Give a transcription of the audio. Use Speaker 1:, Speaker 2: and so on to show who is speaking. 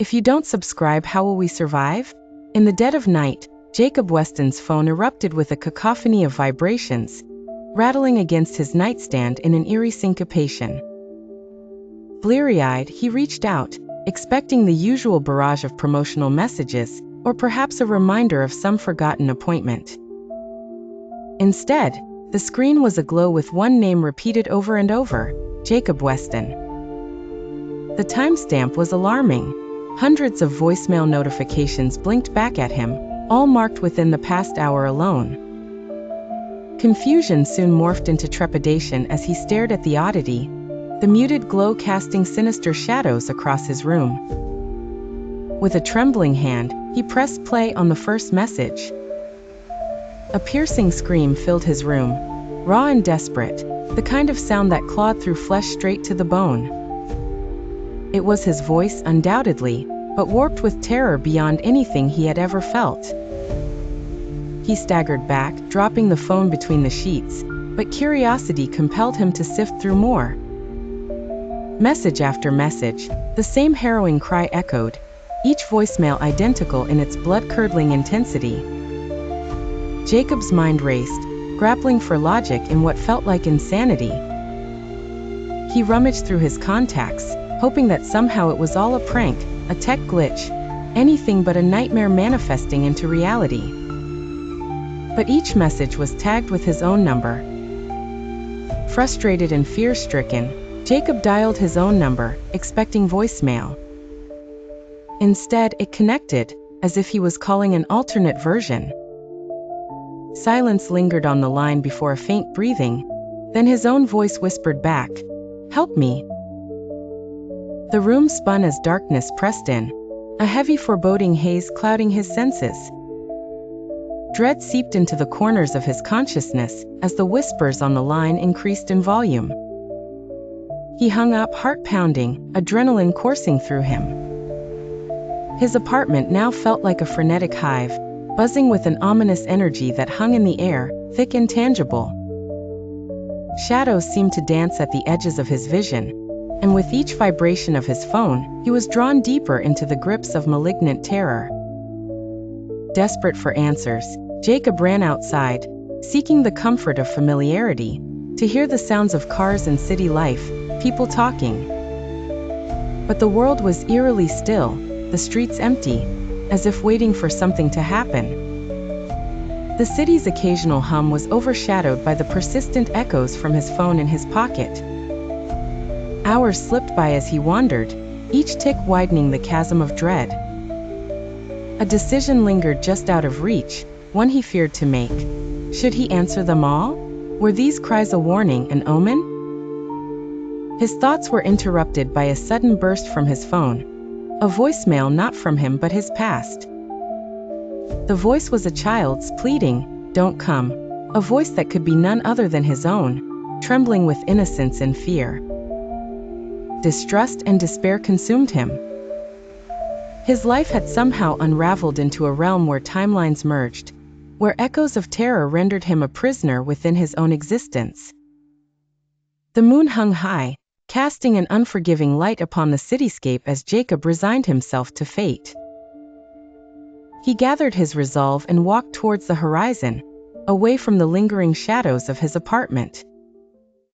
Speaker 1: If you don't subscribe, how will we survive? In the dead of night, Jacob Weston's phone erupted with a cacophony of vibrations, rattling against his nightstand in an eerie syncopation. Bleary-eyed, he reached out, expecting the usual barrage of promotional messages, or perhaps a reminder of some forgotten appointment. Instead, the screen was aglow with one name repeated over and over: Jacob Weston. The timestamp was alarming. Hundreds of voicemail notifications blinked back at him, all marked within the past hour alone. Confusion soon morphed into trepidation as he stared at the oddity, the muted glow casting sinister shadows across his room. With a trembling hand, he pressed play on the first message. A piercing scream filled his room, raw and desperate, the kind of sound that clawed through flesh straight to the bone. It was his voice, undoubtedly, but warped with terror beyond anything he had ever felt. He staggered back, dropping the phone between the sheets, but curiosity compelled him to sift through more. Message after message, the same harrowing cry echoed, each voicemail identical in its blood-curdling intensity. Jacob's mind raced, grappling for logic in what felt like insanity. He rummaged through his contacts, hoping that somehow it was all a prank, a tech glitch, anything but a nightmare manifesting into reality. But each message was tagged with his own number. Frustrated and fear-stricken, Jacob dialed his own number, expecting voicemail. Instead, it connected, as if he was calling an alternate version. Silence lingered on the line before a faint breathing, then his own voice whispered back, "Help me." The room spun as darkness pressed in, a heavy foreboding haze clouding his senses. Dread seeped into the corners of his consciousness as the whispers on the line increased in volume. He hung up, heart pounding, adrenaline coursing through him. His apartment now felt like a frenetic hive, buzzing with an ominous energy that hung in the air, thick and tangible. Shadows seemed to dance at the edges of his vision, and with each vibration of his phone, he was drawn deeper into the grips of malignant terror. Desperate for answers, Jacob ran outside, seeking the comfort of familiarity, to hear the sounds of cars and city life, people talking. But the world was eerily still, the streets empty, as if waiting for something to happen. The city's occasional hum was overshadowed by the persistent echoes from his phone in his pocket. Hours slipped by as he wandered, each tick widening the chasm of dread. A decision lingered just out of reach, one he feared to make. Should he answer them all? Were these cries a warning, an omen? His thoughts were interrupted by a sudden burst from his phone. A voicemail not from him but his past. The voice was a child's, pleading, "Don't come." A voice that could be none other than his own, trembling with innocence and fear. Distrust and despair consumed him. His life had somehow unraveled into a realm where timelines merged, where echoes of terror rendered him a prisoner within his own existence. The moon hung high, casting an unforgiving light upon the cityscape as Jacob resigned himself to fate. He gathered his resolve and walked towards the horizon, away from the lingering shadows of his apartment.